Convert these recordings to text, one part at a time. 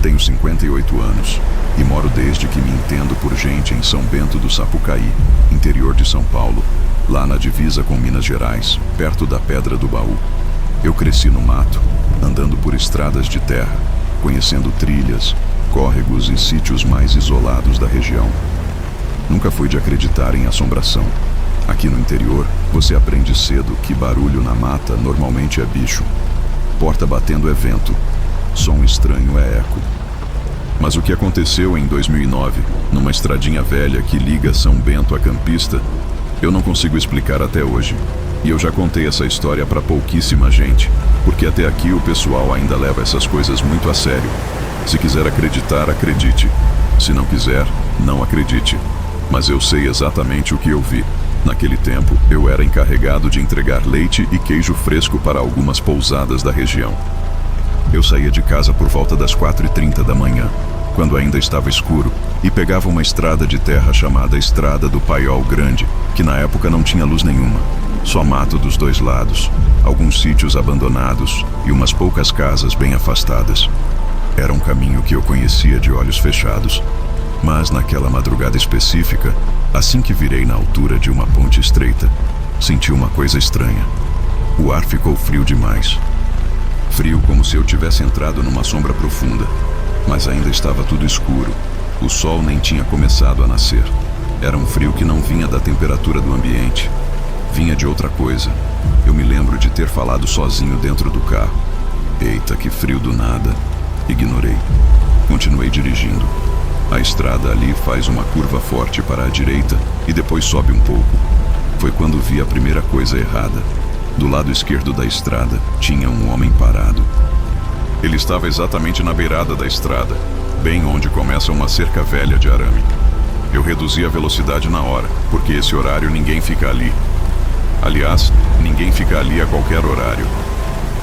Tenho 58 anos e moro desde que me entendo por gente em São Bento do Sapucaí, interior de São Paulo, lá na divisa com Minas Gerais, perto da Pedra do Baú. Eu cresci no mato, andando por estradas de terra, conhecendo trilhas, córregos e sítios mais isolados da região. Nunca fui de acreditar em assombração. Aqui no interior, você aprende cedo que barulho na mata normalmente é bicho. Porta batendo é vento. Som estranho é eco. Mas o que aconteceu em 2009, numa estradinha velha que liga São Bento a Campista, eu não consigo explicar até hoje. E eu já contei essa história para pouquíssima gente, porque até aqui o pessoal ainda leva essas coisas muito a sério. Se quiser acreditar, acredite. Se não quiser, não acredite. Mas eu sei exatamente o que eu vi. Naquele tempo, eu era encarregado de entregar leite e queijo fresco para algumas pousadas da região. Eu saía de casa por volta das 4h30 da manhã, quando ainda estava escuro, e pegava uma estrada de terra chamada Estrada do Paiol Grande, que na época não tinha luz nenhuma, só mato dos dois lados, alguns sítios abandonados e umas poucas casas bem afastadas. Era um caminho que eu conhecia de olhos fechados, mas naquela madrugada específica, assim que virei na altura de uma ponte estreita, senti uma coisa estranha. O ar ficou frio demais. Frio como se eu tivesse entrado numa sombra profunda, mas ainda estava tudo escuro. O sol nem tinha começado a nascer. Era um frio que não vinha da temperatura do ambiente. Vinha de outra coisa. Eu me lembro de ter falado sozinho dentro do carro. Eita, que frio do nada. Ignorei. Continuei dirigindo. A estrada ali faz uma curva forte para a direita e depois sobe um pouco. Foi quando vi a primeira coisa errada. Do lado esquerdo da estrada tinha um homem parado. Ele estava exatamente na beirada da estrada, bem onde começa uma cerca velha de arame. Eu reduzi a velocidade na hora, porque esse horário ninguém fica ali. Aliás, ninguém fica ali a qualquer horário.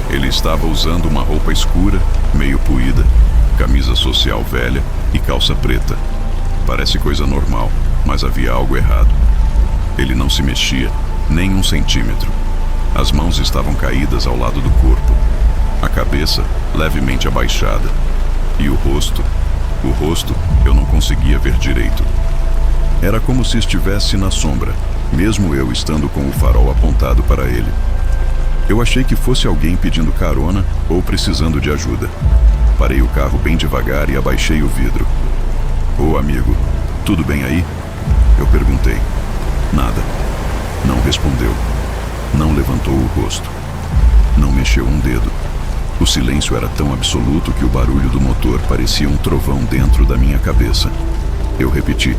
Ele estava usando uma roupa escura, meio puída, camisa social velha e calça preta. Parece coisa normal, mas havia algo errado. Ele não se mexia, nem 1 centímetro. As mãos estavam caídas ao lado do corpo, a cabeça levemente abaixada. E o rosto eu não conseguia ver direito. Era como se estivesse na sombra, mesmo eu estando com o farol apontado para ele. Eu achei que fosse alguém pedindo carona ou precisando de ajuda. Parei o carro bem devagar e abaixei o vidro. Ô amigo, tudo bem aí? Eu perguntei. Nada. Não respondeu. Não levantou o rosto. Não mexeu um dedo. O silêncio era tão absoluto que o barulho do motor parecia um trovão dentro da minha cabeça. Eu repeti.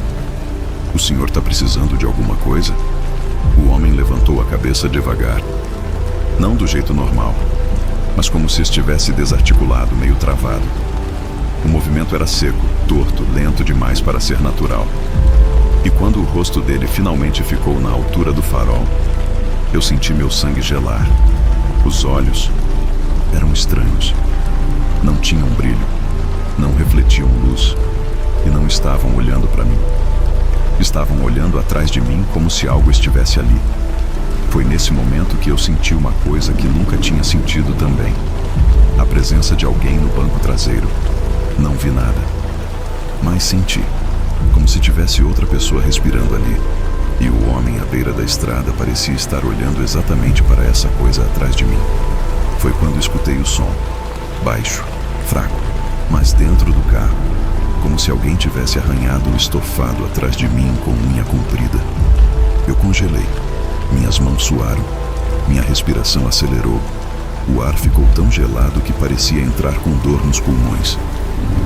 O senhor está precisando de alguma coisa? O homem levantou a cabeça devagar. Não do jeito normal, mas como se estivesse desarticulado, meio travado. O movimento era seco, torto, lento demais para ser natural. E quando o rosto dele finalmente ficou na altura do farol, eu senti meu sangue gelar. Os olhos eram estranhos. Não tinham brilho, não refletiam luz e não estavam olhando para mim. Estavam olhando atrás de mim como se algo estivesse ali. Foi nesse momento que eu senti uma coisa que nunca tinha sentido também. A presença de alguém no banco traseiro. Não vi nada, mas senti, como se tivesse outra pessoa respirando ali. E o homem à beira da estrada parecia estar olhando exatamente para essa coisa atrás de mim. Foi quando escutei o som, baixo, fraco, mas dentro do carro, como se alguém tivesse arranhado o estofado atrás de mim com unha comprida. Eu congelei, minhas mãos suaram, minha respiração acelerou. O ar ficou tão gelado que parecia entrar com dor nos pulmões.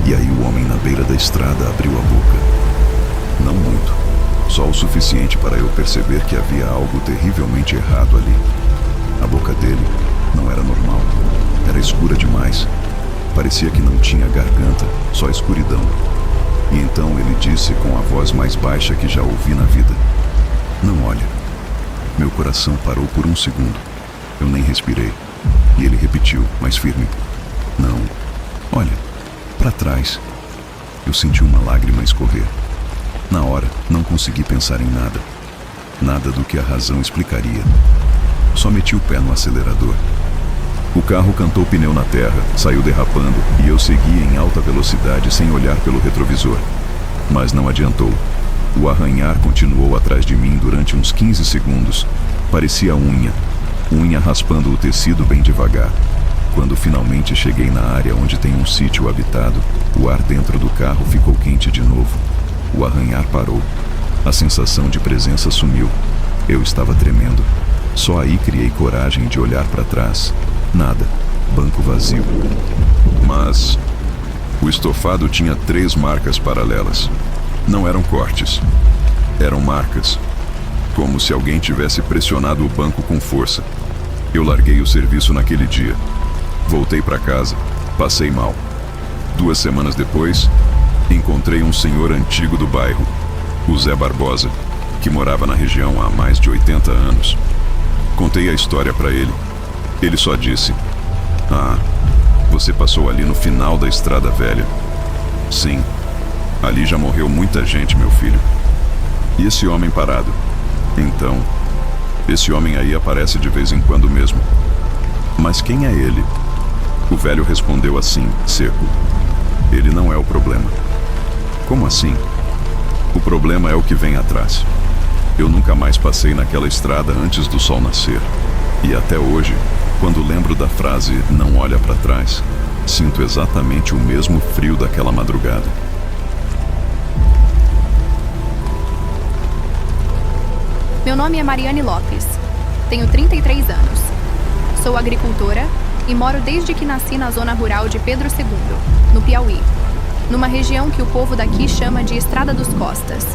E aí o homem na beira da estrada abriu a boca. Não muito, só o suficiente para eu perceber que havia algo terrivelmente errado ali. A boca dele não era normal, era escura demais. Parecia que não tinha garganta, só escuridão. E então ele disse com a voz mais baixa que já ouvi na vida: "Não olha." Meu coração parou por 1 segundo. Eu nem respirei. E ele repetiu, mais firme: "Não, olha, para trás." Eu senti uma lágrima escorrer. Na hora, não consegui pensar em nada. Nada do que a razão explicaria. Só meti o pé no acelerador. O carro cantou pneu na terra, saiu derrapando e eu segui em alta velocidade sem olhar pelo retrovisor. Mas não adiantou. O arranhar continuou atrás de mim durante uns 15 segundos. Parecia unha raspando o tecido bem devagar. Quando finalmente cheguei na área onde tem um sítio habitado, o ar dentro do carro ficou quente de novo. O arranhar parou. A sensação de presença sumiu. Eu estava tremendo. Só aí criei coragem de olhar para trás. Nada. Banco vazio. Mas o estofado tinha 3 marcas paralelas. Não eram cortes. Eram marcas. Como se alguém tivesse pressionado o banco com força. Eu larguei o serviço naquele dia. Voltei para casa. Passei mal. 2 semanas depois, encontrei um senhor antigo do bairro, o Zé Barbosa, que morava na região há mais de 80 anos. Contei a história para ele. Ele só disse: "Ah, você passou ali no final da estrada velha." "Sim, ali já morreu muita gente, meu filho." "E esse homem parado?" "Então, esse homem aí aparece de vez em quando mesmo." "Mas quem é ele?" O velho respondeu assim, seco: "Ele não é o problema." "Como assim?" "O problema é o que vem atrás." Eu nunca mais passei naquela estrada antes do sol nascer. E até hoje, quando lembro da frase "não olha para trás", sinto exatamente o mesmo frio daquela madrugada. Meu nome é Mariane Lopes. Tenho 33 anos. Sou agricultora e moro desde que nasci na zona rural de Pedro II, no Piauí, numa região que o povo daqui chama de Estrada dos Costas,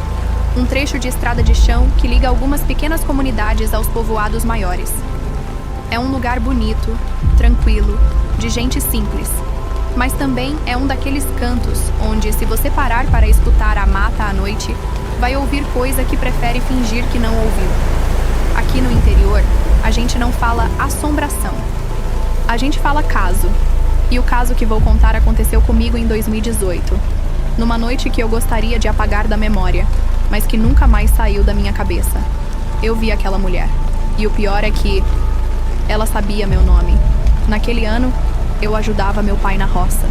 um trecho de estrada de chão que liga algumas pequenas comunidades aos povoados maiores. É um lugar bonito, tranquilo, de gente simples, mas também é um daqueles cantos onde, se você parar para escutar a mata à noite, vai ouvir coisa que prefere fingir que não ouviu. Aqui no interior, a gente não fala assombração. A gente fala caso. E o caso que vou contar aconteceu comigo em 2018, numa noite que eu gostaria de apagar da memória, mas que nunca mais saiu da minha cabeça. Eu vi aquela mulher. E o pior é que ela sabia meu nome. Naquele ano, eu ajudava meu pai na roça.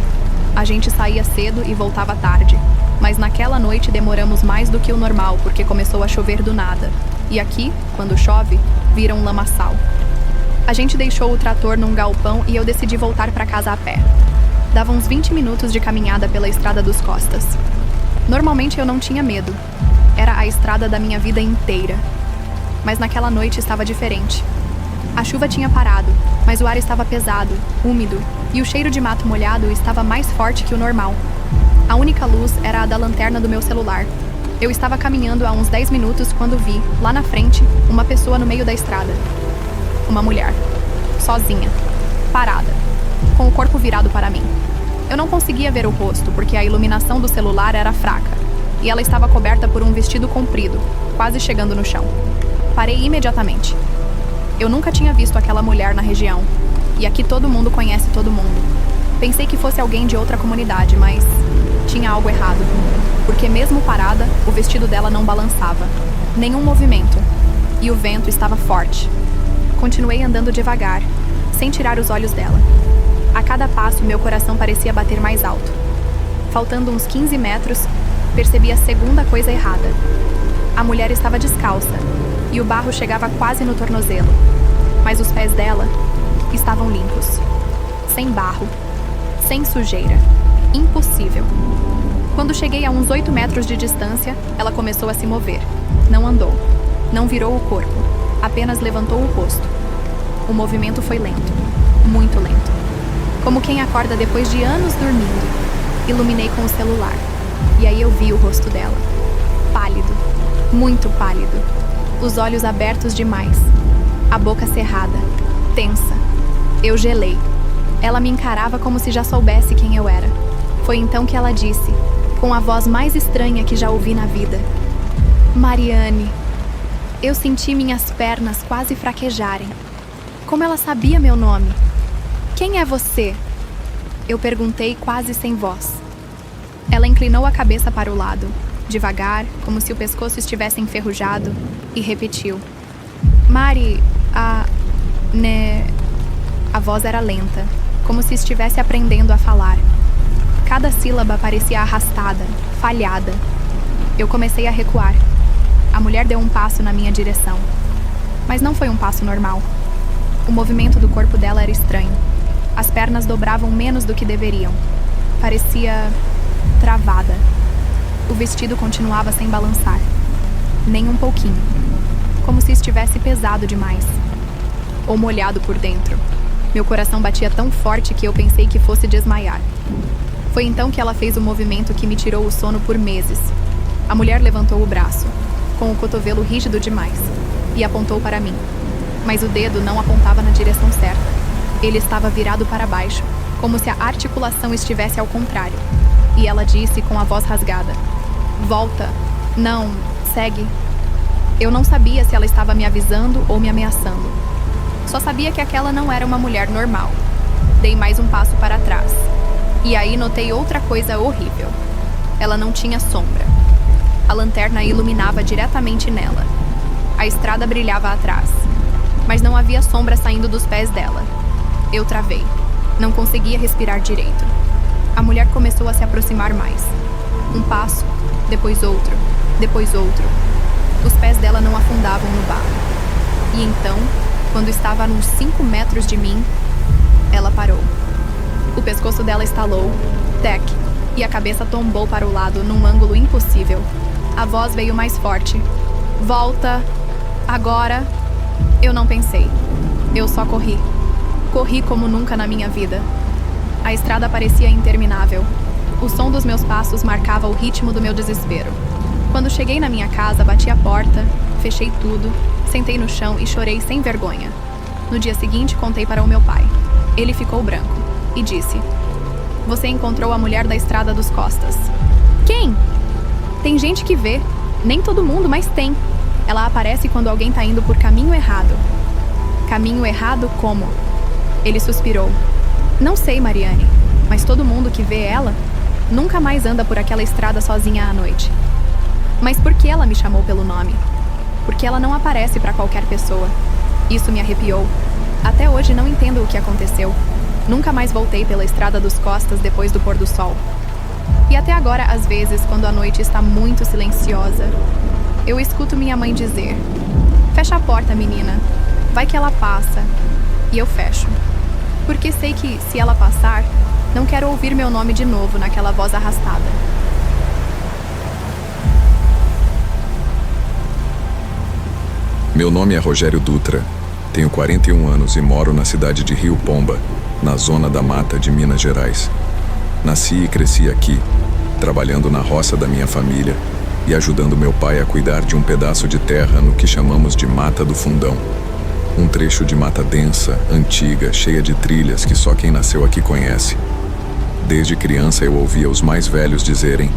A gente saía cedo e voltava tarde. Mas naquela noite demoramos mais do que o normal, porque começou a chover do nada. E aqui, quando chove, vira um lamaçal. A gente deixou o trator num galpão e eu decidi voltar para casa a pé. Dava uns 20 minutos de caminhada pela Estrada dos Costas. Normalmente eu não tinha medo. Era a estrada da minha vida inteira. Mas naquela noite estava diferente. A chuva tinha parado, mas o ar estava pesado, úmido, e o cheiro de mato molhado estava mais forte que o normal. A única luz era a da lanterna do meu celular. Eu estava caminhando há uns 10 minutos quando vi, lá na frente, uma pessoa no meio da estrada. Uma mulher. Sozinha. Parada. Com o corpo virado para mim. Eu não conseguia ver o rosto porque a iluminação do celular era fraca. E ela estava coberta por um vestido comprido, quase chegando no chão. Parei imediatamente. Eu nunca tinha visto aquela mulher na região. E aqui todo mundo conhece todo mundo. Pensei que fosse alguém de outra comunidade, mas tinha algo errado. Porque mesmo parada, o vestido dela não balançava. Nenhum movimento. E o vento estava forte. Continuei andando devagar, sem tirar os olhos dela. A cada passo, meu coração parecia bater mais alto. Faltando uns 15 metros, percebi a segunda coisa errada. A mulher estava descalça, e o barro chegava quase no tornozelo. Mas os pés dela estavam limpos. Sem barro, sem sujeira. Impossível. Quando cheguei a uns 8 metros de distância, ela começou a se mover. Não andou. Não virou o corpo. Apenas levantou o rosto. O movimento foi lento. Muito lento. Como quem acorda depois de anos dormindo. Iluminei com o celular. E aí eu vi o rosto dela. Pálido. Muito pálido. Os olhos abertos demais. A boca cerrada. Tensa. Eu gelei. Ela me encarava como se já soubesse quem eu era. Foi então que ela disse, com a voz mais estranha que já ouvi na vida: "Mariane." Eu senti minhas pernas quase fraquejarem. Como ela sabia meu nome? "Quem é você?" Eu perguntei quase sem voz. Ela inclinou a cabeça para o lado, devagar, como se o pescoço estivesse enferrujado, e repetiu: "Mari, A voz era lenta, como se estivesse aprendendo a falar. Cada sílaba parecia arrastada, falhada. Eu comecei a recuar. A mulher deu um passo na minha direção. Mas não foi um passo normal. O movimento do corpo dela era estranho. As pernas dobravam menos do que deveriam. Parecia travada. O vestido continuava sem balançar. Nem um pouquinho. Como se estivesse pesado demais. Ou molhado por dentro. Meu coração batia tão forte que eu pensei que fosse desmaiar. Foi então que ela fez o movimento que me tirou o sono por meses. A mulher levantou o braço, com o cotovelo rígido demais, e apontou para mim. Mas o dedo não apontava na direção certa. Ele estava virado para baixo, como se a articulação estivesse ao contrário. E ela disse com a voz rasgada: "Volta. Não, segue." Eu não sabia se ela estava me avisando ou me ameaçando. Só sabia que aquela não era uma mulher normal. Dei mais um passo para trás. E aí notei outra coisa horrível. Ela não tinha sombra. A lanterna iluminava diretamente nela. A estrada brilhava atrás. Mas não havia sombra saindo dos pés dela. Eu travei. Não conseguia respirar direito. A mulher começou a se aproximar mais. Um passo, depois outro, depois outro. Os pés dela não afundavam no barro. E então, quando estava a uns 5 metros de mim, ela parou. O pescoço dela estalou, tec, e a cabeça tombou para o lado num ângulo impossível. A voz veio mais forte. "Volta! Agora!" Eu não pensei. Eu só corri. Corri como nunca na minha vida. A estrada parecia interminável. O som dos meus passos marcava o ritmo do meu desespero. Quando cheguei na minha casa, bati a porta, fechei tudo, sentei no chão e chorei sem vergonha. No dia seguinte, contei para o meu pai. Ele ficou branco e disse: "Você encontrou a mulher da estrada dos Costas." "Quem?" "Tem gente que vê. Nem todo mundo, mas tem. Ela aparece quando alguém tá indo por caminho errado." "Caminho errado como?" Ele suspirou. "Não sei, Mariane, mas todo mundo que vê ela nunca mais anda por aquela estrada sozinha à noite." Mas por que ela me chamou pelo nome? Porque ela não aparece para qualquer pessoa. Isso me arrepiou. Até hoje não entendo o que aconteceu. Nunca mais voltei pela estrada dos Costas depois do pôr do sol. E até agora, às vezes, quando a noite está muito silenciosa, eu escuto minha mãe dizer: "Fecha a porta, menina. Vai que ela passa." E eu fecho. Porque sei que, se ela passar, não quero ouvir meu nome de novo naquela voz arrastada. Meu nome é Rogério Dutra. Tenho 41 anos e moro na cidade de Rio Pomba, na zona da mata de Minas Gerais. Nasci e cresci aqui, trabalhando na roça da minha família e ajudando meu pai a cuidar de um pedaço de terra no que chamamos de Mata do Fundão. Um trecho de mata densa, antiga, cheia de trilhas que só quem nasceu aqui conhece. Desde criança eu ouvia os mais velhos dizerem: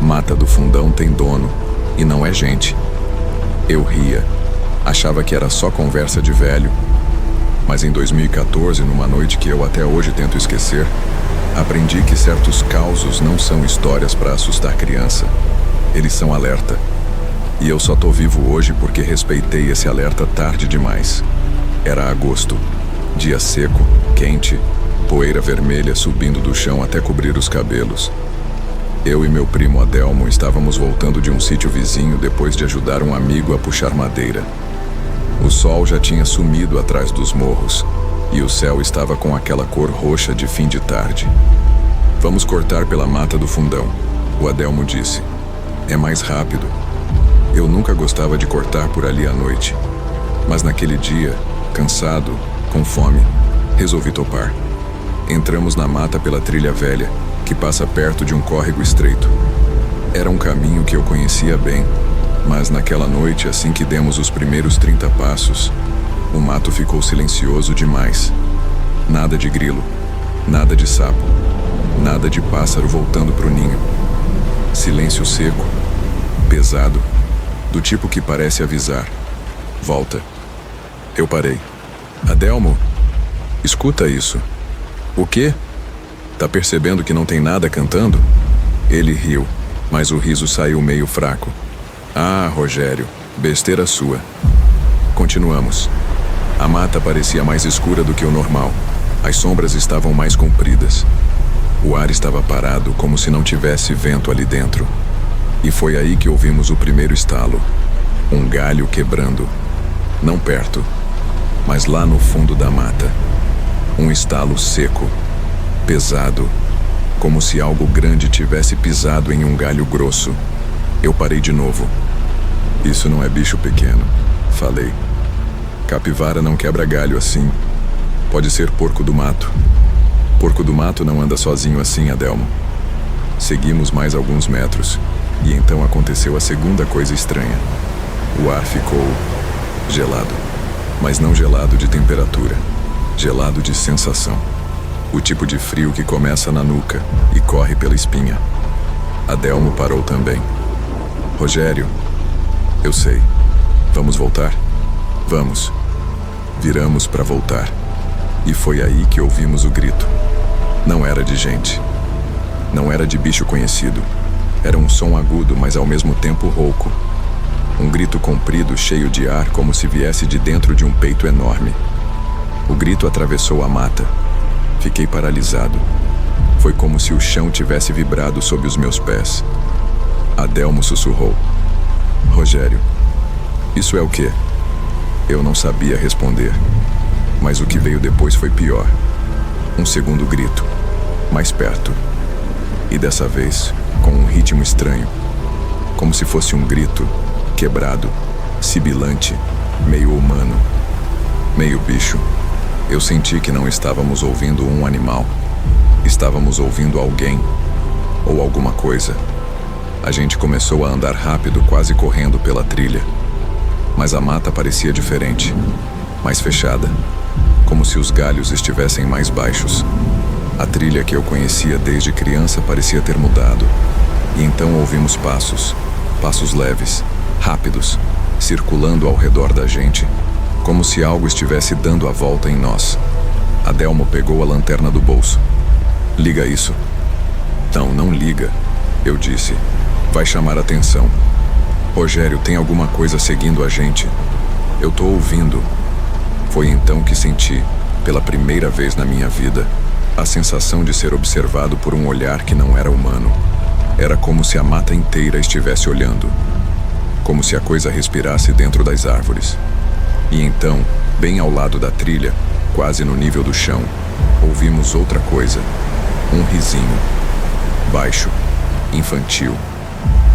"Mata do Fundão tem dono, e não é gente." Eu ria. Achava que era só conversa de velho. Mas em 2014, numa noite que eu até hoje tento esquecer, aprendi que certos causos não são histórias para assustar criança. Eles são alerta. E eu só tô vivo hoje porque respeitei esse alerta tarde demais. Era agosto. Dia seco, quente, poeira vermelha subindo do chão até cobrir os cabelos. Eu e meu primo Adelmo estávamos voltando de um sítio vizinho depois de ajudar um amigo a puxar madeira. O sol já tinha sumido atrás dos morros e o céu estava com aquela cor roxa de fim de tarde. "Vamos cortar pela Mata do Fundão", o Adelmo disse. "É mais rápido." Eu nunca gostava de cortar por ali à noite, mas naquele dia, cansado, com fome, resolvi topar. Entramos na mata pela trilha velha, que passa perto de um córrego estreito. Era um caminho que eu conhecia bem, mas naquela noite, assim que demos os primeiros 30 passos, o mato ficou silencioso demais. Nada de grilo, nada de sapo, nada de pássaro voltando pro ninho. Silêncio seco, pesado, do tipo que parece avisar: "Volta." Eu parei. "Adelmo, escuta isso." "O quê? Tá percebendo que não tem nada cantando?" Ele riu, mas o riso saiu meio fraco. "Ah, Rogério, besteira sua." Continuamos. A mata parecia mais escura do que o normal. As sombras estavam mais compridas. O ar estava parado, como se não tivesse vento ali dentro. E foi aí que ouvimos o primeiro estalo. Um galho quebrando. Não perto, mas lá no fundo da mata. Um estalo seco, pesado, como se algo grande tivesse pisado em um galho grosso. Eu parei de novo. Isso não é bicho pequeno, falei. Capivara não quebra galho assim. Pode ser porco do mato. Porco do mato não anda sozinho assim, Adelmo. Seguimos mais alguns metros, e então aconteceu a segunda coisa estranha. O ar ficou gelado, mas não gelado de temperatura, gelado de sensação. O tipo de frio que começa na nuca e corre pela espinha. Adelmo parou também. Rogério, eu sei. Vamos voltar? Vamos. Viramos para voltar. E foi aí que ouvimos o grito. Não era de gente. Não era de bicho conhecido. Era um som agudo, mas ao mesmo tempo rouco. Um grito comprido, cheio de ar, como se viesse de dentro de um peito enorme. O grito atravessou a mata. Fiquei paralisado. Foi como se o chão tivesse vibrado sob os meus pés. Adelmo sussurrou. Rogério, isso é o quê? Eu não sabia responder. Mas o que veio depois foi pior. Um segundo grito, mais perto. E dessa vez, com um ritmo estranho. Como se fosse um grito, quebrado, sibilante, meio humano, meio bicho. Eu senti que não estávamos ouvindo um animal. Estávamos ouvindo alguém, ou alguma coisa. A gente começou a andar rápido, quase correndo pela trilha. Mas a mata parecia diferente, mais fechada, como se os galhos estivessem mais baixos. A trilha que eu conhecia desde criança parecia ter mudado. E então ouvimos passos, passos leves, rápidos, circulando ao redor da gente, como se algo estivesse dando a volta em nós. Adelmo pegou a lanterna do bolso. Liga isso. Não, não liga, eu disse. Vai chamar atenção. Rogério, tem alguma coisa seguindo a gente. Eu tô ouvindo. Foi então que senti, pela primeira vez na minha vida, a sensação de ser observado por um olhar que não era humano. Era como se a mata inteira estivesse olhando. Como se a coisa respirasse dentro das árvores. E então, bem ao lado da trilha, quase no nível do chão, ouvimos outra coisa. Um risinho. Baixo, infantil,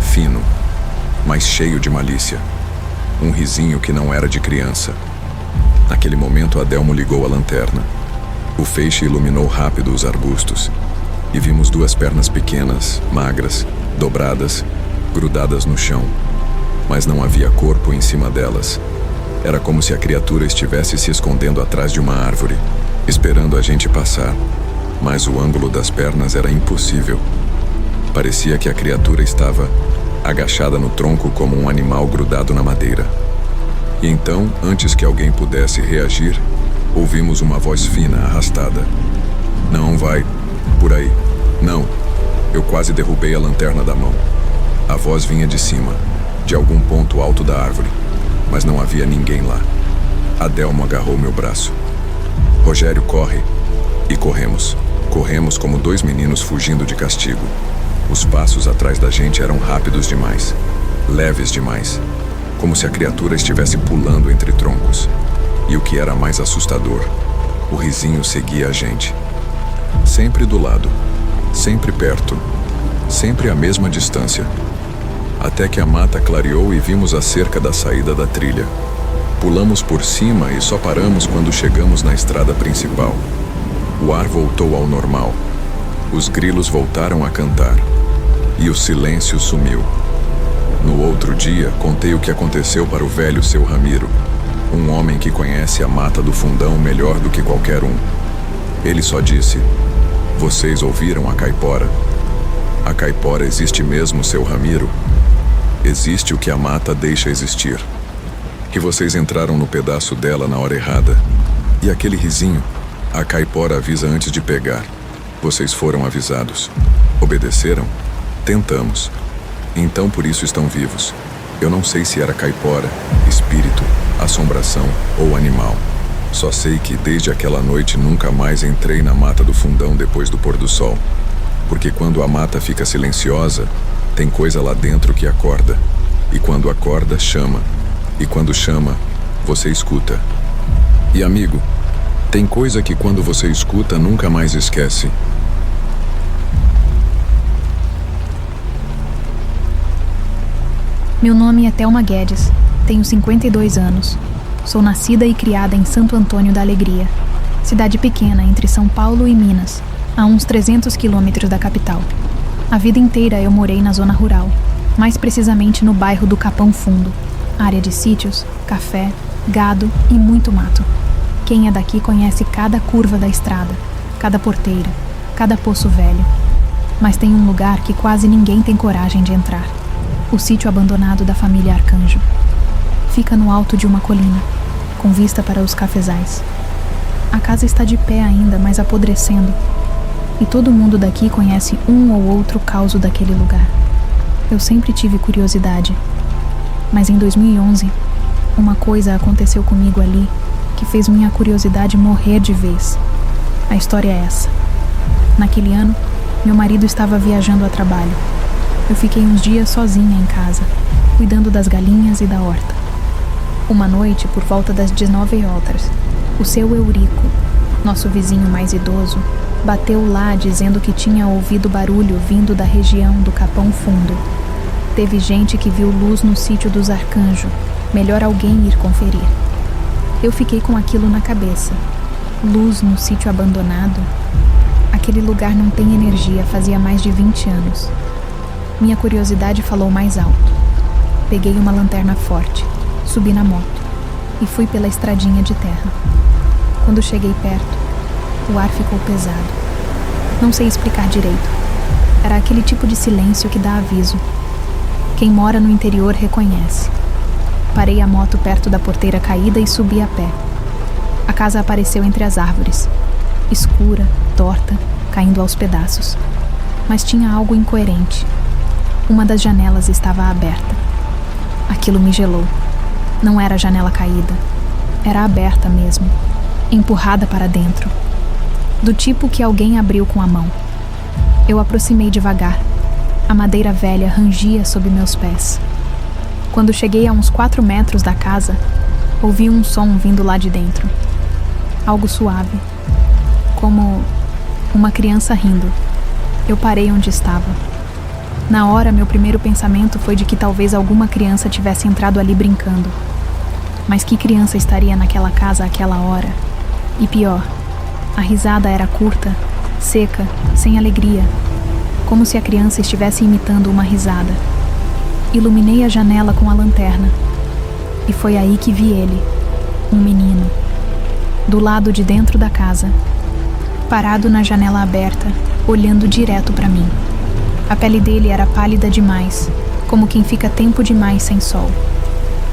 fino, mas cheio de malícia. Um risinho que não era de criança. Naquele momento, Adelmo ligou a lanterna. O feixe iluminou rápido os arbustos. E vimos duas pernas pequenas, magras, dobradas, grudadas no chão. Mas não havia corpo em cima delas. Era como se a criatura estivesse se escondendo atrás de uma árvore, esperando a gente passar. Mas o ângulo das pernas era impossível. Parecia que a criatura estava agachada no tronco como um animal grudado na madeira. E então, antes que alguém pudesse reagir, ouvimos uma voz fina, arrastada. Não vai por aí. Não. Eu quase derrubei a lanterna da mão. A voz vinha de cima, de algum ponto alto da árvore, mas não havia ninguém lá. Adelmo agarrou meu braço. Rogério, corre. E corremos. Corremos como dois meninos fugindo de castigo. Os passos atrás da gente eram rápidos demais, leves demais, como se a criatura estivesse pulando entre troncos. E o que era mais assustador, o risinho seguia a gente. Sempre do lado, sempre perto, sempre à mesma distância. Até que a mata clareou e vimos a cerca da saída da trilha. Pulamos por cima e só paramos quando chegamos na estrada principal. O ar voltou ao normal. Os grilos voltaram a cantar. E o silêncio sumiu. No outro dia, contei o que aconteceu para o velho seu Ramiro, um homem que conhece a Mata do Fundão melhor do que qualquer um. Ele só disse: vocês ouviram a caipora? A caipora existe mesmo, seu Ramiro? Existe o que a mata deixa existir. Que vocês entraram no pedaço dela na hora errada. E aquele risinho, a caipora avisa antes de pegar. Vocês foram avisados. Obedeceram? Tentamos. Então por isso estão vivos. Eu não sei se era caipora, espírito, assombração ou animal. Só sei que desde aquela noite nunca mais entrei na mata do fundão depois do pôr do sol. Porque quando a mata fica silenciosa, tem coisa lá dentro que acorda. E quando acorda, chama. E quando chama, você escuta. E amigo, tem coisa que quando você escuta nunca mais esquece. Meu nome é Thelma Guedes, tenho 52 anos. Sou nascida e criada em Santo Antônio da Alegria, cidade pequena entre São Paulo e Minas, a uns 300 quilômetros da capital. A vida inteira eu morei na zona rural, mais precisamente no bairro do Capão Fundo, área de sítios, café, gado e muito mato. Quem é daqui conhece cada curva da estrada, cada porteira, cada poço velho. Mas tem um lugar que quase ninguém tem coragem de entrar. O sítio abandonado da família Arcanjo. Fica no alto de uma colina, com vista para os cafezais. A casa está de pé ainda, mas apodrecendo. E todo mundo daqui conhece um ou outro causo daquele lugar. Eu sempre tive curiosidade. Mas em 2011, uma coisa aconteceu comigo ali que fez minha curiosidade morrer de vez. A história é essa. Naquele ano, meu marido estava viajando a trabalho. Eu fiquei uns dias sozinha em casa, cuidando das galinhas e da horta. Uma noite, por volta das 19h, o seu Eurico, nosso vizinho mais idoso, bateu lá dizendo que tinha ouvido barulho vindo da região do Capão Fundo. Teve gente que viu luz no sítio dos Arcanjo. Melhor alguém ir conferir. Eu fiquei com aquilo na cabeça. Luz no sítio abandonado? Aquele lugar não tem energia fazia mais de 20 anos. Minha curiosidade falou mais alto. Peguei uma lanterna forte, subi na moto e fui pela estradinha de terra. Quando cheguei perto, o ar ficou pesado. Não sei explicar direito. Era aquele tipo de silêncio que dá aviso. Quem mora no interior reconhece. Parei a moto perto da porteira caída e subi a pé. A casa apareceu entre as árvores, escura, torta, caindo aos pedaços. Mas tinha algo incoerente. Uma das janelas estava aberta. Aquilo me gelou. Não era janela caída. Era aberta mesmo, empurrada para dentro. Do tipo que alguém abriu com a mão. Eu aproximei devagar. A madeira velha rangia sob meus pés. Quando cheguei a uns 4 metros da casa, ouvi um som vindo lá de dentro. Algo suave. Como uma criança rindo. Eu parei onde estava. Na hora, meu primeiro pensamento foi de que talvez alguma criança tivesse entrado ali brincando. Mas que criança estaria naquela casa àquela hora? E pior, a risada era curta, seca, sem alegria, como se a criança estivesse imitando uma risada. Iluminei a janela com a lanterna, e foi aí que vi ele, um menino, do lado de dentro da casa, parado na janela aberta, olhando direto para mim. A pele dele era pálida demais, como quem fica tempo demais sem sol.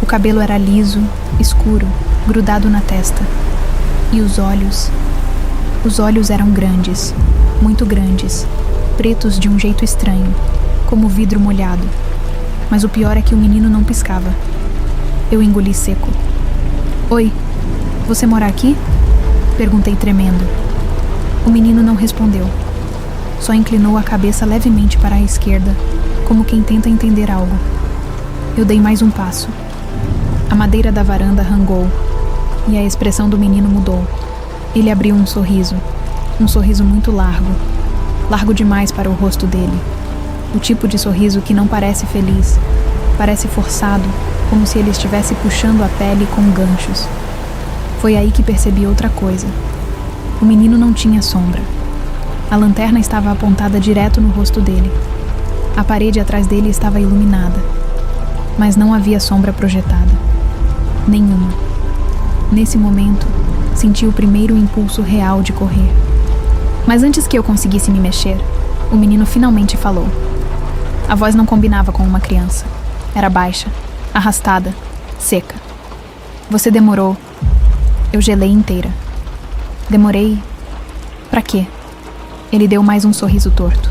O cabelo era liso, escuro, grudado na testa. E os olhos eram grandes, muito grandes, pretos de um jeito estranho, como vidro molhado. Mas o pior é que o menino não piscava. Eu engoli seco. Oi, você mora aqui? Perguntei tremendo. O menino não respondeu. Só inclinou a cabeça levemente para a esquerda, como quem tenta entender algo. Eu dei mais um passo. A madeira da varanda rangou, e a expressão do menino mudou. Ele abriu um sorriso muito largo, largo demais para o rosto dele. O tipo de sorriso que não parece feliz, parece forçado, como se ele estivesse puxando a pele com ganchos. Foi aí que percebi outra coisa. O menino não tinha sombra. A lanterna estava apontada direto no rosto dele. A parede atrás dele estava iluminada, mas não havia sombra projetada. Nenhuma. Nesse momento, senti o primeiro impulso real de correr. Mas antes que eu conseguisse me mexer, o menino finalmente falou. A voz não combinava com uma criança. Era baixa, arrastada, seca. Você demorou. Eu gelei inteira. Demorei? Pra quê? Ele deu mais um sorriso torto.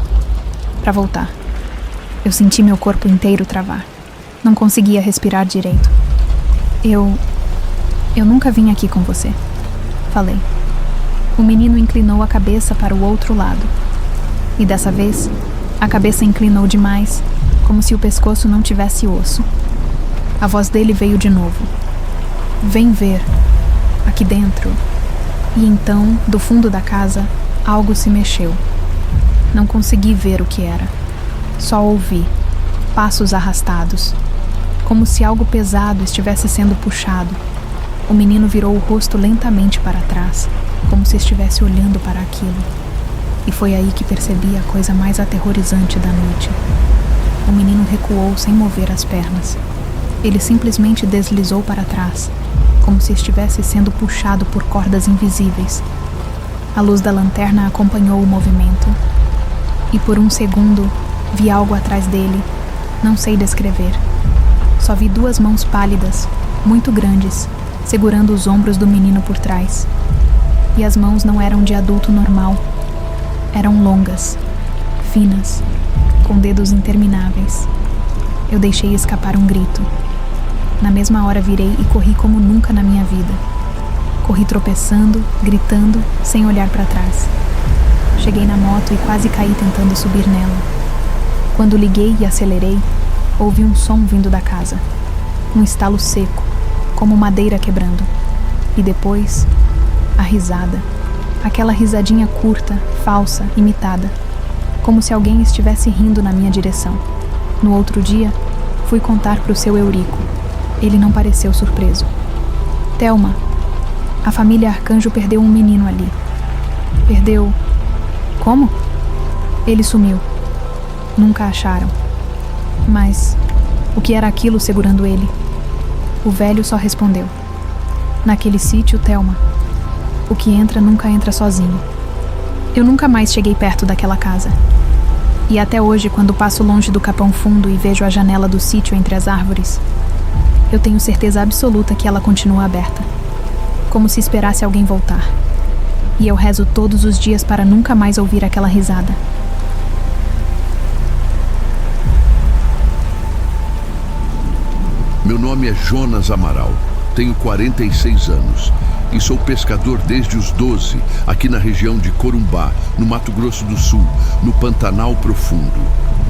Pra voltar. Eu senti meu corpo inteiro travar. Não conseguia respirar direito. Eu nunca vim aqui com você. falei. O menino inclinou a cabeça para o outro lado. E dessa vez, a cabeça inclinou demais, como se o pescoço não tivesse osso. A voz dele veio de novo. Vem ver, aqui dentro. E então, do fundo da casa, algo se mexeu. Não consegui ver o que era. Só ouvi passos arrastados, como se algo pesado estivesse sendo puxado. O menino virou o rosto lentamente para trás, como se estivesse olhando para aquilo. E foi aí que percebi a coisa mais aterrorizante da noite. O menino recuou sem mover as pernas. Ele simplesmente deslizou para trás, como se estivesse sendo puxado por cordas invisíveis. A luz da lanterna acompanhou o movimento. E por um segundo, vi algo atrás dele. Não sei descrever. Só vi duas mãos pálidas, muito grandes, segurando os ombros do menino por trás. E as mãos não eram de adulto normal. Eram longas, finas, com dedos intermináveis. Eu deixei escapar um grito. Na mesma hora virei e corri como nunca na minha vida. Corri tropeçando, gritando, sem olhar para trás. Cheguei na moto e quase caí tentando subir nela. Quando liguei e acelerei, ouvi um som vindo da casa. Um estalo seco, como madeira quebrando. E depois, a risada. Aquela risadinha curta, falsa, imitada. Como se alguém estivesse rindo na minha direção. No outro dia, fui contar para o seu Eurico. Ele não pareceu surpreso. Thelma, a família Arcanjo perdeu um menino ali. Perdeu... Como? Ele sumiu. Nunca acharam. Mas o que era aquilo segurando ele? O velho só respondeu. Naquele sítio, Thelma, o que entra nunca entra sozinho. Eu nunca mais cheguei perto daquela casa. E até hoje, quando passo longe do Capão Fundo e vejo a janela do sítio entre as árvores, eu tenho certeza absoluta que ela continua aberta, como se esperasse alguém voltar. E eu rezo todos os dias para nunca mais ouvir aquela risada. Meu nome é Jonas Amaral, tenho 46 anos e sou pescador desde os 12, aqui na região de Corumbá, no Mato Grosso do Sul, no Pantanal Profundo.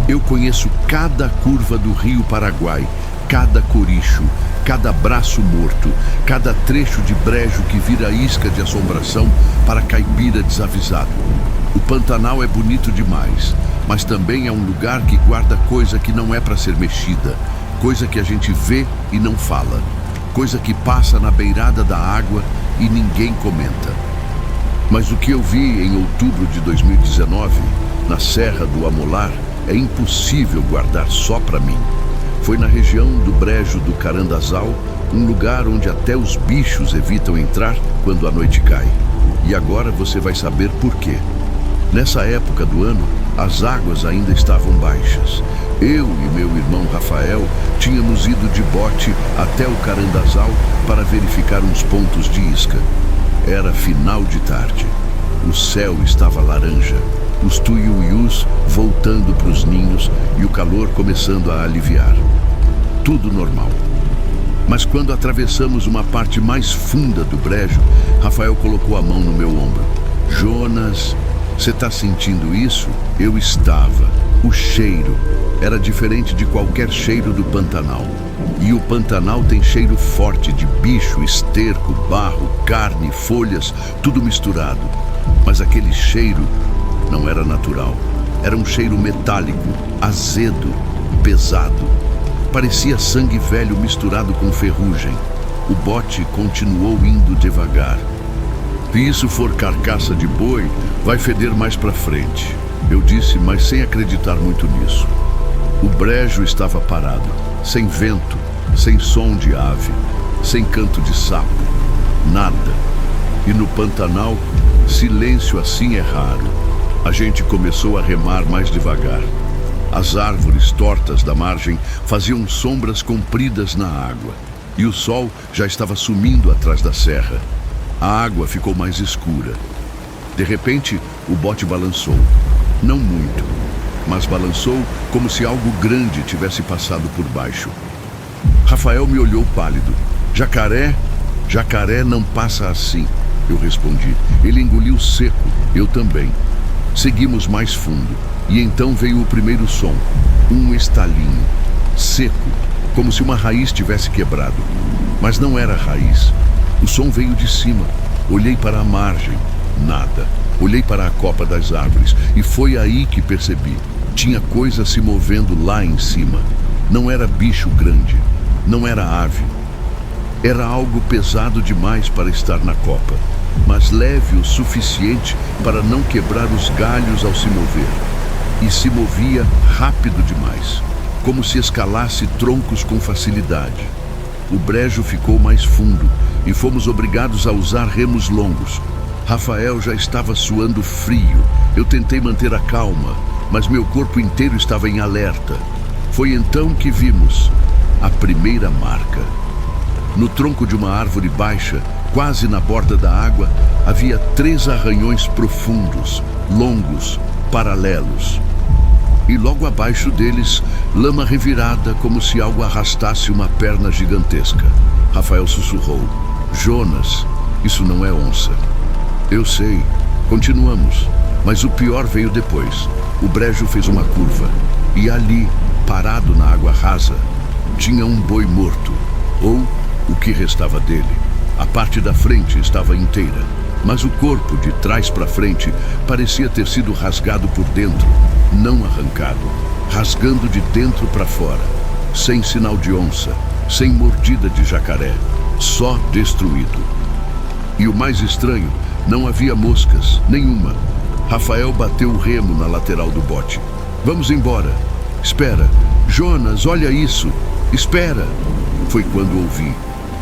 Eu conheço cada curva do Rio Paraguai, cada coricho, cada braço morto, cada trecho de brejo que vira isca de assombração para caipira desavisado. O Pantanal é bonito demais, mas também é um lugar que guarda coisa que não é para ser mexida, coisa que a gente vê e não fala, coisa que passa na beirada da água e ninguém comenta. Mas o que eu vi em outubro de 2019, na Serra do Amolar, é impossível guardar só para mim. Foi na região do Brejo do Carandazal, um lugar onde até os bichos evitam entrar quando a noite cai. E agora você vai saber por quê. Nessa época do ano, as águas ainda estavam baixas. Eu e meu irmão Rafael tínhamos ido de bote até o Carandazal para verificar uns pontos de isca. Era final de tarde. O céu estava laranja, os tuiuius voltando para os ninhos e o calor começando a aliviar. Tudo normal. Mas quando atravessamos uma parte mais funda do brejo, Rafael colocou a mão no meu ombro. Jonas, você está sentindo isso? Eu estava. O cheiro era diferente de qualquer cheiro do Pantanal. E o Pantanal tem cheiro forte de bicho, esterco, barro, carne, folhas, tudo misturado. Mas aquele cheiro não era natural. Era um cheiro metálico, azedo, pesado. Parecia sangue velho misturado com ferrugem. O bote continuou indo devagar. Se isso for carcaça de boi, vai feder mais pra frente. Eu disse, mas sem acreditar muito nisso. O brejo estava parado, sem vento, sem som de ave, sem canto de sapo, nada. E no Pantanal, silêncio assim é raro. A gente começou a remar mais devagar. As árvores tortas da margem faziam sombras compridas na água, e o sol já estava sumindo atrás da serra. A água ficou mais escura. De repente, o bote balançou. Não muito, mas balançou como se algo grande tivesse passado por baixo. Rafael me olhou pálido. Jacaré não passa assim. eu respondi. Ele engoliu seco, eu também. Seguimos mais fundo, e então veio o primeiro som. Um estalinho, seco, como se uma raiz tivesse quebrado. Mas não era raiz. O som veio de cima. Olhei para a margem, nada. Olhei para a copa das árvores, e foi aí que percebi. Tinha coisa se movendo lá em cima. Não era bicho grande, não era ave. Era algo pesado demais para estar na copa, mas leve o suficiente para não quebrar os galhos ao se mover. E se movia rápido demais, como se escalasse troncos com facilidade. O brejo ficou mais fundo e fomos obrigados a usar remos longos. Rafael já estava suando frio. Eu tentei manter a calma, mas meu corpo inteiro estava em alerta. Foi então que vimos a primeira marca. No tronco de uma árvore baixa, quase na borda da água, havia 3 arranhões profundos, longos, paralelos. E logo abaixo deles, lama revirada, como se algo arrastasse uma perna gigantesca. Rafael sussurrou: Jonas, isso não é onça. Eu sei. Continuamos. Mas o pior veio depois. O brejo fez uma curva. E ali, parado na água rasa, tinha um boi morto. Ou o que restava dele. A parte da frente estava inteira, mas o corpo, de trás para frente, parecia ter sido rasgado por dentro, não arrancado, rasgando de dentro para fora, sem sinal de onça, sem mordida de jacaré, só destruído. E o mais estranho, não havia moscas, nenhuma. Rafael bateu o remo na lateral do bote. Vamos embora. Espera. Jonas, olha isso. Espera. Foi quando ouvi.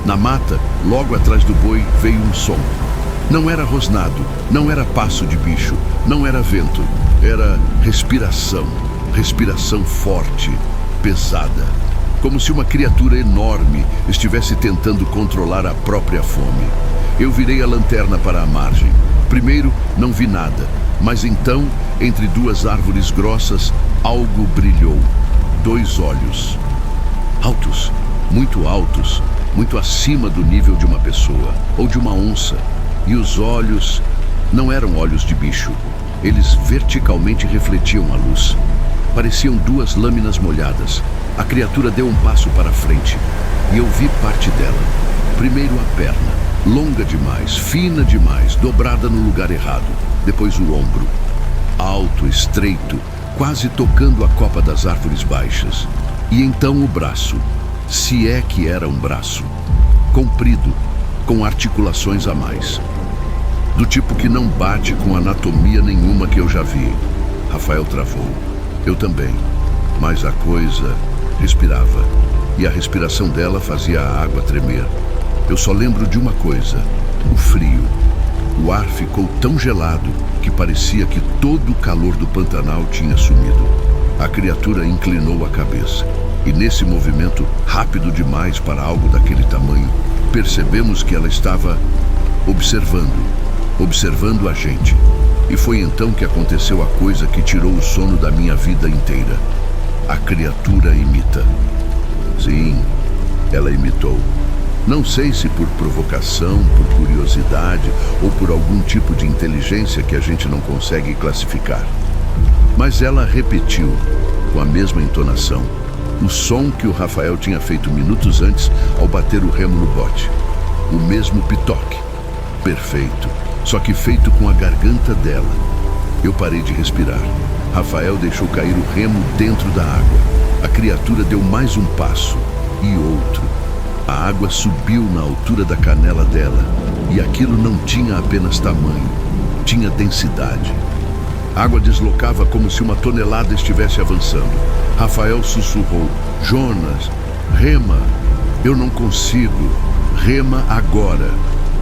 Na mata, logo atrás do boi, veio um som. Não era rosnado, não era passo de bicho, não era vento. Era respiração. Respiração forte, pesada. Como se uma criatura enorme estivesse tentando controlar a própria fome. Eu virei a lanterna para a margem. Primeiro, não vi nada. Mas então, entre 2 árvores grossas, algo brilhou. 2 olhos. Altos, muito acima do nível de uma pessoa, ou de uma onça. E os olhos não eram olhos de bicho. Eles verticalmente refletiam a luz. Pareciam 2 lâminas molhadas. A criatura deu um passo para frente, e eu vi parte dela. Primeiro a perna, longa demais, fina demais, dobrada no lugar errado. Depois o ombro, alto, estreito, quase tocando a copa das árvores baixas. E então o braço, se é que era um braço, comprido, com articulações a mais. Do tipo que não bate com anatomia nenhuma que eu já vi. Rafael travou. Eu também. Mas a coisa respirava. E a respiração dela fazia a água tremer. Eu só lembro de uma coisa: o frio. O ar ficou tão gelado que parecia que todo o calor do Pantanal tinha sumido. A criatura inclinou a cabeça. E nesse movimento, rápido demais para algo daquele tamanho, percebemos que ela estava observando a gente. E foi então que aconteceu a coisa que tirou o sono da minha vida inteira. A criatura imita. Sim, ela imitou. Não sei se por provocação, por curiosidade ou por algum tipo de inteligência que a gente não consegue classificar. Mas ela repetiu, com a mesma entonação, o som que o Rafael tinha feito minutos antes ao bater o remo no bote. O mesmo pitoque. Perfeito, só que feito com a garganta dela. Eu parei de respirar. Rafael deixou cair o remo dentro da água. A criatura deu mais um passo e outro. A água subiu na altura da canela dela, e aquilo não tinha apenas tamanho, tinha densidade. A água deslocava como se uma tonelada estivesse avançando. Rafael sussurrou: Jonas, rema. Eu não consigo. Rema agora.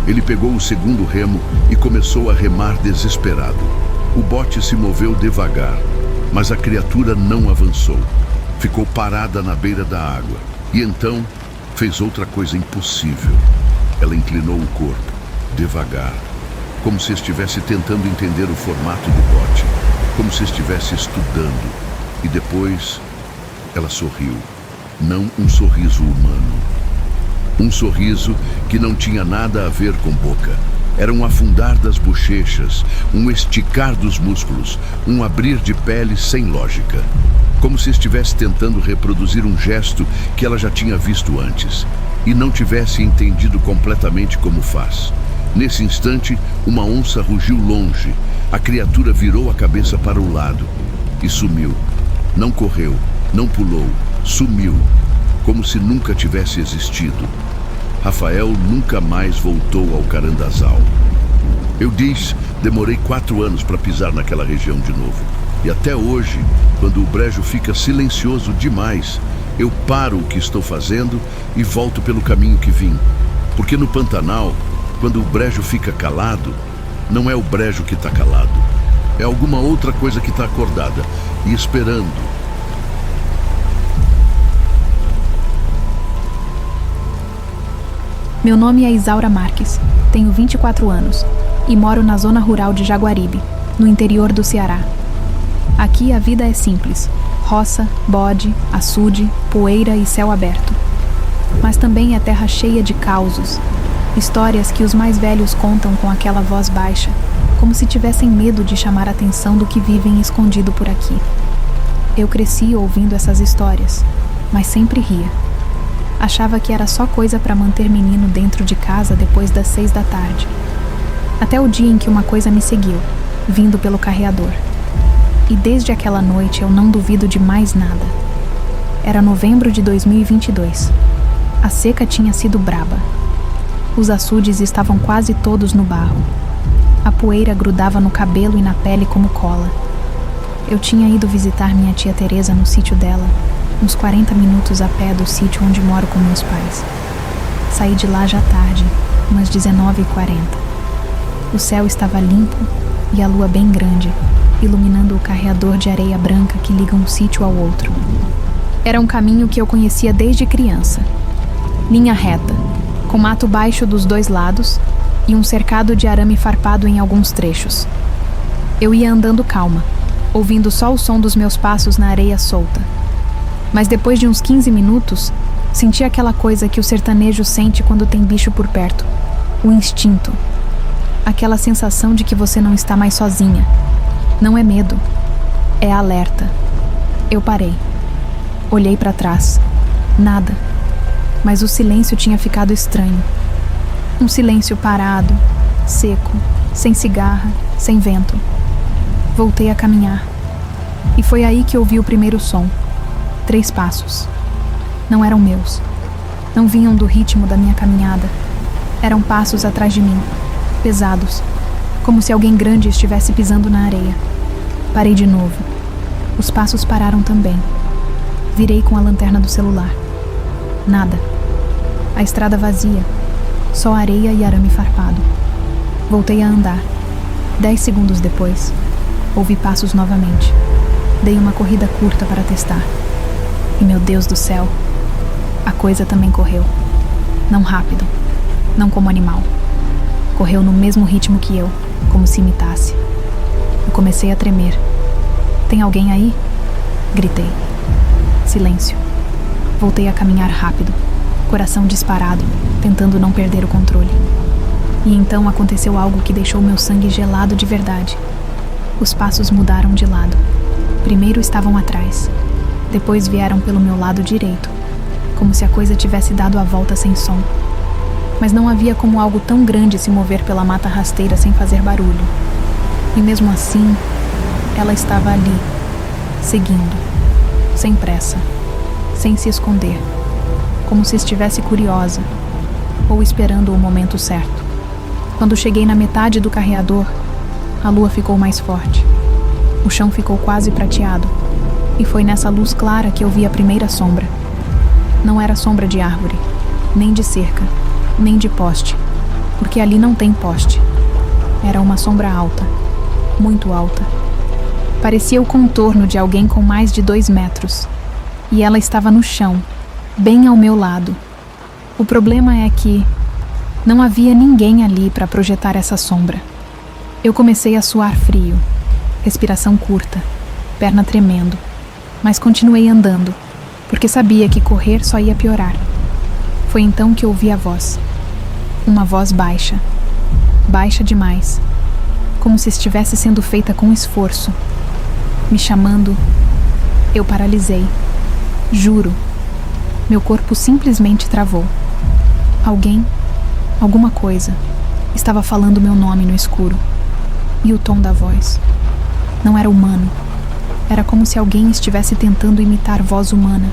Ele pegou o segundo remo e começou a remar desesperado. O bote se moveu devagar, mas a criatura não avançou. Ficou parada na beira da água. E então fez outra coisa impossível. Ela inclinou o corpo, devagar, como se estivesse tentando entender o formato do bote, como se estivesse estudando. E depois, ela sorriu. Não um sorriso humano. Um sorriso que não tinha nada a ver com boca. Era um afundar das bochechas, um esticar dos músculos, um abrir de pele sem lógica. Como se estivesse tentando reproduzir um gesto que ela já tinha visto antes e não tivesse entendido completamente como faz. Nesse instante, uma onça rugiu longe. A criatura virou a cabeça para o lado e sumiu. Não correu, não pulou, sumiu, como se nunca tivesse existido. Rafael nunca mais voltou ao Carandazal. Eu demorei 4 anos para pisar naquela região de novo. E até hoje, quando o brejo fica silencioso demais, eu paro o que estou fazendo e volto pelo caminho que vim. Porque no Pantanal, quando o brejo fica calado, não é o brejo que está calado. É alguma outra coisa que está acordada e esperando. Meu nome é Isaura Marques, tenho 24 anos e moro na zona rural de Jaguaribe, no interior do Ceará. Aqui a vida é simples: roça, bode, açude, poeira e céu aberto. Mas também é terra cheia de causos, histórias que os mais velhos contam com aquela voz baixa, como se tivessem medo de chamar a atenção do que vivem escondido por aqui. Eu cresci ouvindo essas histórias, mas sempre ria. Achava que era só coisa para manter menino dentro de casa depois das 6 da tarde. Até o dia em que uma coisa me seguiu, vindo pelo carreador. E desde aquela noite eu não duvido de mais nada. Era novembro de 2022. A seca tinha sido braba. Os açudes estavam quase todos no barro. A poeira grudava no cabelo e na pele como cola. Eu tinha ido visitar minha tia Teresa no sítio dela, uns 40 minutos a pé do sítio onde moro com meus pais. Saí de lá já tarde, umas 19h40. O céu estava limpo e a lua bem grande, iluminando o carreador de areia branca que liga um sítio ao outro. Era um caminho que eu conhecia desde criança. Linha reta, com mato baixo dos 2 lados e um cercado de arame farpado em alguns trechos. Eu ia andando calma, ouvindo só o som dos meus passos na areia solta. Mas depois de uns 15 minutos, senti aquela coisa que o sertanejo sente quando tem bicho por perto. O instinto. Aquela sensação de que você não está mais sozinha. Não é medo, é alerta. Eu parei. Olhei para trás. Nada. Mas o silêncio tinha ficado estranho. Um silêncio parado, seco, sem cigarra, sem vento. Voltei a caminhar. E foi aí que ouvi o primeiro som. 3 passos. Não eram meus. Não vinham do ritmo da minha caminhada. Eram passos atrás de mim, pesados, como se alguém grande estivesse pisando na areia. Parei de novo. Os passos pararam também. Virei com a lanterna do celular. Nada. A estrada vazia. Só areia e arame farpado. Voltei a andar. 10 segundos depois, ouvi passos novamente. Dei uma corrida curta para testar. E meu Deus do céu, a coisa também correu. Não rápido, não como animal. Correu no mesmo ritmo que eu, como se imitasse. Eu comecei a tremer. Tem alguém aí? Gritei. Silêncio. Voltei a caminhar rápido, coração disparado, tentando não perder o controle. E então aconteceu algo que deixou meu sangue gelado de verdade. Os passos mudaram de lado. Primeiro estavam atrás. Depois vieram pelo meu lado direito, como se a coisa tivesse dado a volta sem som. Mas não havia como algo tão grande se mover pela mata rasteira sem fazer barulho. E mesmo assim, ela estava ali, seguindo, sem pressa, sem se esconder, como se estivesse curiosa, ou esperando o momento certo. Quando cheguei na metade do carreador, a lua ficou mais forte. O chão ficou quase prateado. E foi nessa luz clara que eu vi a primeira sombra. Não era sombra de árvore, nem de cerca, nem de poste, porque ali não tem poste. Era uma sombra alta, muito alta. Parecia o contorno de alguém com mais de 2 metros. E ela estava no chão, bem ao meu lado. O problema é que não havia ninguém ali para projetar essa sombra. Eu comecei a suar frio, respiração curta, perna tremendo. Mas continuei andando, porque sabia que correr só ia piorar. Foi então que ouvi a voz. Uma voz baixa. baixa demais, como se estivesse sendo feita com esforço. Me chamando, eu paralisei. Juro, meu corpo simplesmente travou. Alguma coisa, estava falando meu nome no escuro. E o tom da voz não era humano. Era como se alguém estivesse tentando imitar voz humana,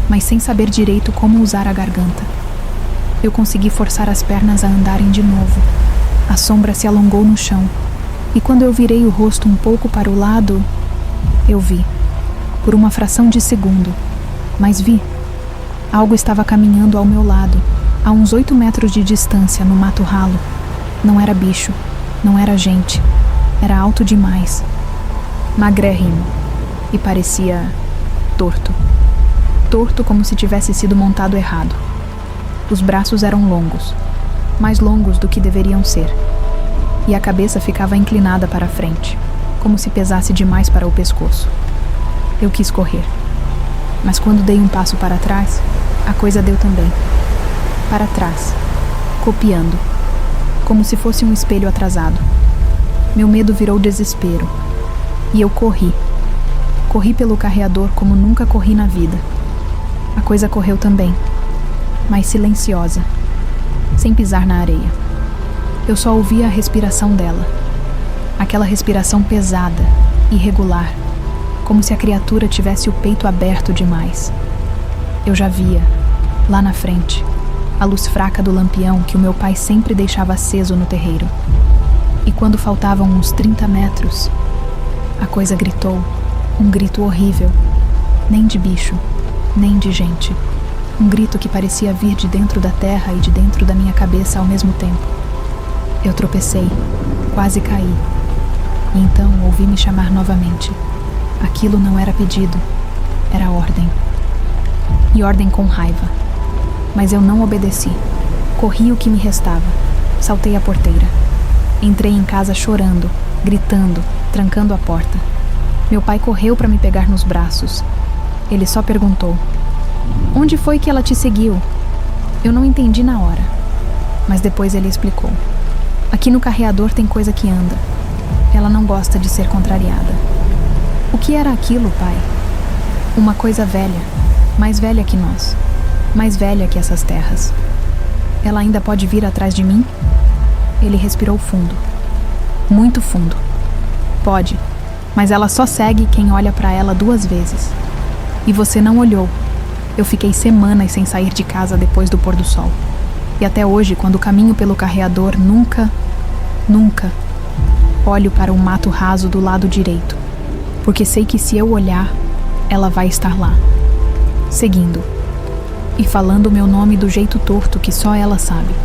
mas sem saber direito como usar a garganta. Eu consegui forçar as pernas a andarem de novo. A sombra se alongou no chão, e quando eu virei o rosto um pouco para o lado, eu vi, por uma fração de segundo, mas vi. Algo estava caminhando ao meu lado, a uns 8 metros de distância, no mato ralo. Não era bicho, não era gente, era alto demais. Magrérrimo, e parecia torto. Torto como se tivesse sido montado errado. Os braços eram longos, mais longos do que deveriam ser, e a cabeça ficava inclinada para a frente, como se pesasse demais para o pescoço. Eu quis correr, mas quando dei um passo para trás, a coisa deu também. Para trás, copiando, como se fosse um espelho atrasado. Meu medo virou desespero, e eu corri. Corri pelo carreador como nunca corri na vida. A coisa correu também, mas silenciosa, sem pisar na areia. Eu só ouvia a respiração dela. Aquela respiração pesada, irregular, como se a criatura tivesse o peito aberto demais. Eu já via, lá na frente, a luz fraca do lampião que o meu pai sempre deixava aceso no terreiro. E quando faltavam uns 30 metros, a coisa gritou, um grito horrível, nem de bicho, nem de gente. Um grito que parecia vir de dentro da terra e de dentro da minha cabeça ao mesmo tempo. Eu tropecei, quase caí. E então ouvi me chamar novamente. Aquilo não era pedido, era ordem. E ordem com raiva. Mas eu não obedeci. Corri o que me restava. Saltei a porteira. Entrei em casa chorando, gritando, trancando a porta. Meu pai correu para me pegar nos braços. Ele só perguntou: "Onde foi que ela te seguiu?" Eu não entendi na hora, mas depois ele explicou: "Aqui no carreador tem coisa que anda. Ela não gosta de ser contrariada." O que era aquilo, pai? Uma coisa velha, mais velha que nós, mais velha que essas terras. Ela ainda pode vir atrás de mim? Ele respirou fundo, muito fundo. Pode, mas ela só segue quem olha para ela 2 vezes. E você não olhou. Eu fiquei semanas sem sair de casa depois do pôr do sol. E até hoje, quando caminho pelo carreador, nunca olho para o mato raso do lado direito. Porque sei que se eu olhar, ela vai estar lá, seguindo. E falando o meu nome do jeito torto que só ela sabe.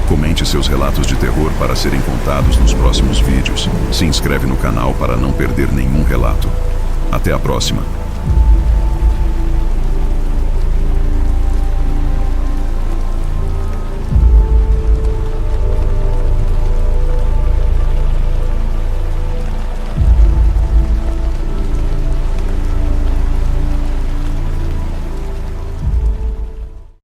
Comente seus relatos de terror para serem contados nos próximos vídeos. Se inscreve no canal para não perder nenhum relato. Até a próxima.